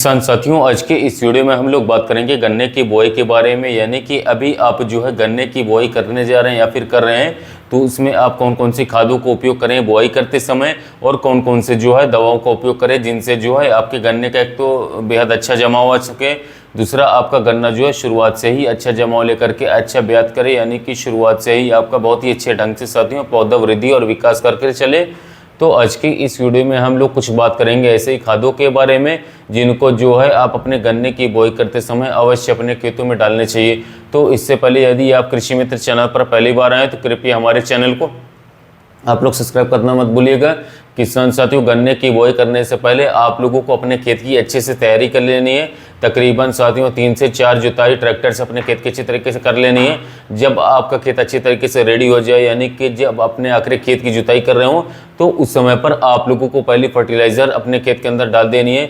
किसान साथियों, आज के इस वीडियो में हम लोग बात करेंगे गन्ने की बुआई के बारे में। यानी कि अभी आप जो है गन्ने की बुआई करने जा रहे हैं या फिर कर रहे हैं, तो उसमें आप कौन कौन सी खादों का उपयोग करें बुआई करते समय, और कौन कौन से जो है दवाओं का उपयोग करें जिनसे जो है आपके गन्ने का एक तो बेहद अच्छा जमाव आ सके, दूसरा आपका गन्ना जो है शुरुआत से ही अच्छा जमाव लेकर के अच्छा ब्यात करे। यानी कि शुरुआत से ही आपका बहुत ही अच्छे ढंग से साथियों पौधा वृद्धि और विकास करके चले। तो आज की इस वीडियो में हम लोग कुछ बात करेंगे ऐसे ही खादों के बारे में जिनको जो है आप अपने गन्ने की बुआई करते समय अवश्य अपने खेतों में डालने चाहिए। तो इससे पहले यदि आप कृषि मित्र चैनल पर पहली बार आए तो कृपया हमारे चैनल को आप लोग सब्सक्राइब करना मत भूलिएगा। किसान साथियों, गन्ने की बुआई करने से पहले आप लोगों को अपने खेत की अच्छे से तैयारी कर लेनी है। तकरीबन साथियों 3 से 4 जुताई ट्रैक्टर से अपने खेत की अच्छी तरीके से कर लेनी है। जब आपका खेत अच्छी तरीके से रेडी हो जाए, यानी कि जब अपने आखिरी खेत की जुताई कर रहे हो, तो उस समय पर आप लोगों को पहली फर्टिलाइज़र अपने खेत के अंदर डाल देनी है,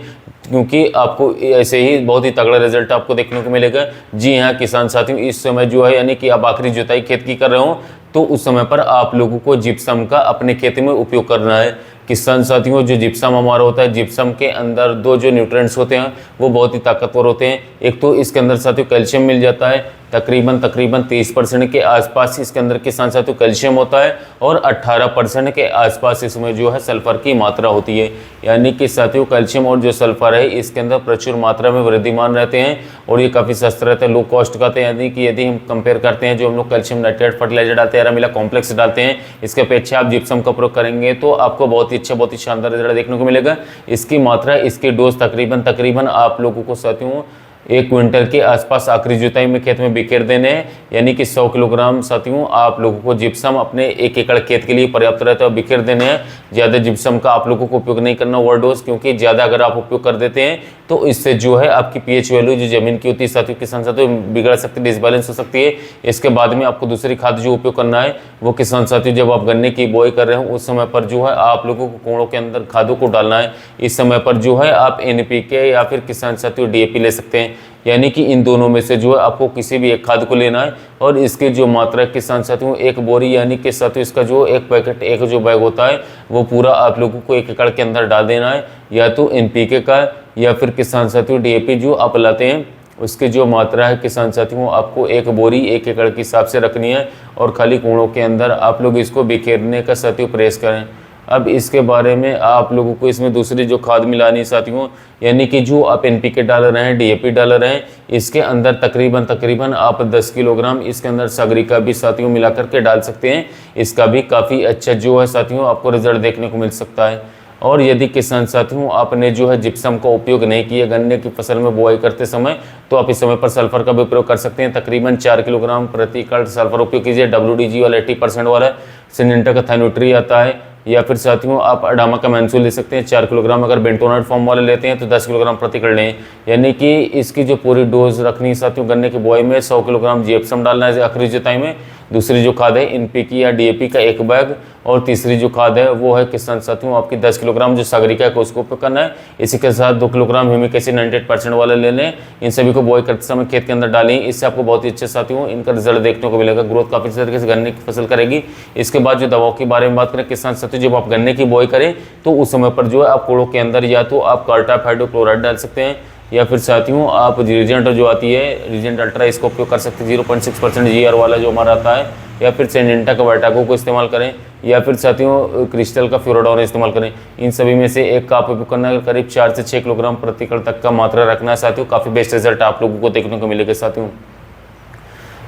क्योंकि आपको ऐसे ही बहुत ही तगड़ा रिजल्ट आपको देखने को मिलेगा। जी हाँ किसान साथियों, इस समय जो है यानी कि आप आखिरी जुताई खेत की कर रहे हो, तो उस समय पर आप लोगों को जिप्सम का अपने खेत में उपयोग करना है। किसान साथियों, जो जिप्सम हमारा होता है, जिप्सम के अंदर 2 जो न्यूट्रिएंट्स होते हैं वो बहुत ही ताकतवर होते हैं। एक तो इसके अंदर साथियों कैल्शियम मिल जाता है, तकरीबन 30% के आसपास इसके अंदर किसान साथियों कैल्शियम होता है, और 18% के आसपास इसमें जो है सल्फर की मात्रा होती है। यानी कि साथियों कैल्शियम और जो सल्फर है इसके अंदर प्रचुर मात्रा में वृद्धिमान रहते हैं, और ये काफ़ी सस्ता रहता है, लो कॉस्ट का। यानी कि यदि हम कंपेयर करते हैं जो हम लोग कैल्शियम नाइट्रेट फर्टिलाइजर डालते हैं, मिला कॉम्प्लेक्स डालते हैं, इसके अपेक्षा आप जिप्सम का प्रयोग करेंगे तो आपको बहुत ही अच्छा, बहुत ही शानदार रिजल्ट देखने को मिलेगा। इसकी मात्रा, इसकी डोज तकरीबन आप लोगों को साथियों 1 क्विंटल के आसपास आखिरी जुताई में खेत में बिखेर देने हैं। यानी कि 100 किलोग्राम साथियों आप लोगों को जिप्सम अपने 1 एकड़ खेत के लिए पर्याप्त रहता है, बिखेर देने हैं। ज़्यादा जिप्सम का आप लोगों को उपयोग नहीं करना ओवरडोज, क्योंकि ज़्यादा अगर आप उपयोग कर देते हैं तो इससे जो है आपकी पीएच वैल्यू जो जमीन की होती है साथियों, किसान साथियों बिगड़ सकती है, डिसबैलेंस हो सकती है। इसके बाद में आपको दूसरी खाद जो उपयोग करना है वो किसान साथियों, जब आप गन्ने की बुआई कर रहे हो उस समय पर जो है आप लोगों को कोड़ों के अंदर खादों को डालना है। इस समय पर जो है आप एनपीके या फिर किसान साथियों डीएपी ले सकते हैं। यानी कि इन दोनों में से जो है आपको किसी भी एक खाद को लेना है, और इसकी जो मात्रा किसान साथियों 1 बोरी यानी कि साथियों इसका जो 1 पैकेट, एक जो बैग होता है वो पूरा आप लोगों को 1 एकड़ के अंदर डाल देना है। या तो एनपीके का या फिर किसान साथियों डीएपी जो आप लाते हैं उसकी जो मात्रा है किसान साथियों आपको 1 बोरी 1 एकड़ के हिसाब से रखनी है, और खाली कूड़ों के अंदर आप लोग इसको बिखेरने का साथियों प्रयास करें। अब इसके बारे में आप लोगों को इसमें दूसरी जो खाद मिलानी साथियों, यानी कि जो आप एनपीके डाल रहे हैं, डीएपी डाल रहे हैं, इसके अंदर तकरीबन आप 10 किलोग्राम इसके अंदर सागरिका भी साथियों मिला करके डाल सकते हैं। इसका भी काफ़ी अच्छा जो है साथियों आपको रिजल्ट देखने को मिल सकता है। और यदि किसान साथियों आपने जो है जिप्सम का उपयोग नहीं किया गन्ने की फसल में बुआई करते समय, तो आप इस समय पर सल्फर का भी प्रयोग कर सकते हैं। तकरीबन 4 किलोग्राम प्रति एकड़ सल्फर उपयोग कीजिए। WDG वाला 80% वाला, सिंजेंटा का थाइनोट्री आता है, या फिर साथियों आप अडामा का मैंसूल ले सकते हैं 4 किलोग्राम। अगर बेंटोनाइट फॉर्म वाले लेते हैं तो 10 किलोग्राम प्रति एकड़ लें। यानी कि इसकी जो पूरी डोज रखनी साथियों गन्ने की बुआई में 100 किलोग्राम जिप्सम डालना है आखिरी जुताई में। दूसरी जो खाद है एनपीके या डीएपी का 1 बैग, और तीसरी जो खाद है वो है किसान साथियों आपकी 10 किलोग्राम जो सागरिका है उसको उपयोग करना है। इसी के साथ 2 किलोग्राम ह्यूमिक एसिड 98% वाला ले लें। इन सभी को बुआई करते समय खेत के अंदर डालें। इससे आपको बहुत ही अच्छे साथियों इनका रिजल्ट देखने को मिलेगा। ग्रोथ काफ़ी अच्छे तरीके से गन्ने की फसल करेगी। इसके बाद जो दवाओं के बारे में बात करें किसान साथियों, जब आप गन्ने की बुआई करें तो उस समय पर जो है आप कोड़ों के अंदर या तो आप कार्टाप हाइड्रोक्लोराइड डाल सकते हैं, या फिर साथियों आप रीजेंट जो आती है रीजेंट अल्ट्रा इसका उपयोग कर सकते हैं 0.6% जीआर वाला जो हमारा आता है, या फिर सिंजेंटा का वर्टाको को इस्तेमाल करें, या फिर साथियों क्रिस्टल का फ्यूरोडॉन इस्तेमाल करें। इन सभी में से एक का आप उपयोग करना है। करीब 4 से 6 किलोग्राम प्रति एकड़ तक का मात्रा रखना है साथियों। काफ़ी बेस्ट रिजल्ट आप लोगों को देखने को मिलेगा साथियों।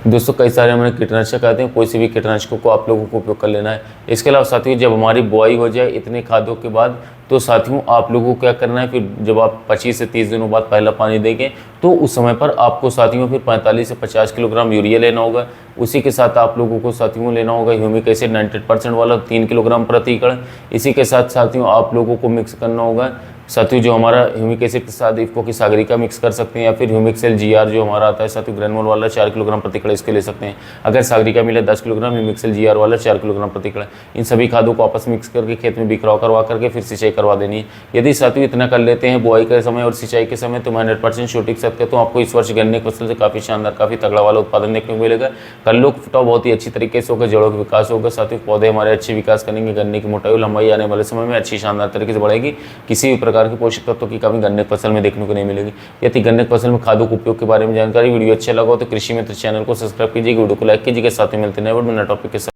दोस्तों कई सारे हमारे कीटनाशक आते हैं, कोई से भी कीटनाशकों को आप लोगों को उपयोग कर लेना है। इसके अलावा साथियों जब हमारी बुआई हो जाए इतने खादों के बाद, तो साथियों आप लोगों को क्या करना है, फिर जब आप 25 से 30 दिनों बाद पहला पानी देंगे तो उस समय पर आपको साथियों फिर 45 से 50 किलोग्राम यूरिया लेना होगा। उसी के साथ आप लोगों को साथियों लेना होगा ह्यूमिक एसिड 98% वाला 3 किलोग्राम प्रति एकड़। इसी के साथ साथियों आप लोगों को मिक्स करना होगा साथियों जो हमारा ह्यूमिक एसिड के साथ इफ्को की सागरिका मिक्स कर सकते हैं, या फिर ह्यूमिक सेल जीआर जो हमारा आता है साथियों ग्रेनुअल वाला 4 किलोग्राम प्रति एकड़ इसके ले सकते हैं। अगर सागरिका मिले 10 किलोग्राम, ह्यूमिक सेल जीआर वाला 4 किलोग्राम प्रति एकड़। इन सभी खादों को आपस मिक्स करके खेत में बिखराव करवा करके फिर सिंचाई करवा देनी है। यदि साथियों इतना कर लेते हैं बुआई के समय और सिंचाई के समय, तो मैं 100% शूटिंग के साथ कहता हूँ आपको इस वर्ष गन्ने की फसल से काफ़ी शानदार, काफ़ी तगड़ा वाला उत्पादन देखने को मिलेगा। कल्लों का फुटाव बहुत ही अच्छी तरीके से होगा, जड़ों का विकास होगा साथियों, पौधे हमारे अच्छे विकास करेंगे, गन्ने की मोटाई लंबाई आने वाले समय में अच्छी शानदार तरीके से बढ़ेगी। किसी भी प्रकार के पोषक तत्वों की कमी गन्ने की फसल में देखने को नहीं मिलेगी। यदि गन्ने की फसल में खादों के उपयोग के बारे में जानकारी वीडियो अच्छा लगा हो तो कृषि मित्र चैनल को सब्सक्राइब कीजिए, वीडियो को लाइक कीजिए। साथ ही मिलते हैं नए टॉपिक के साथ।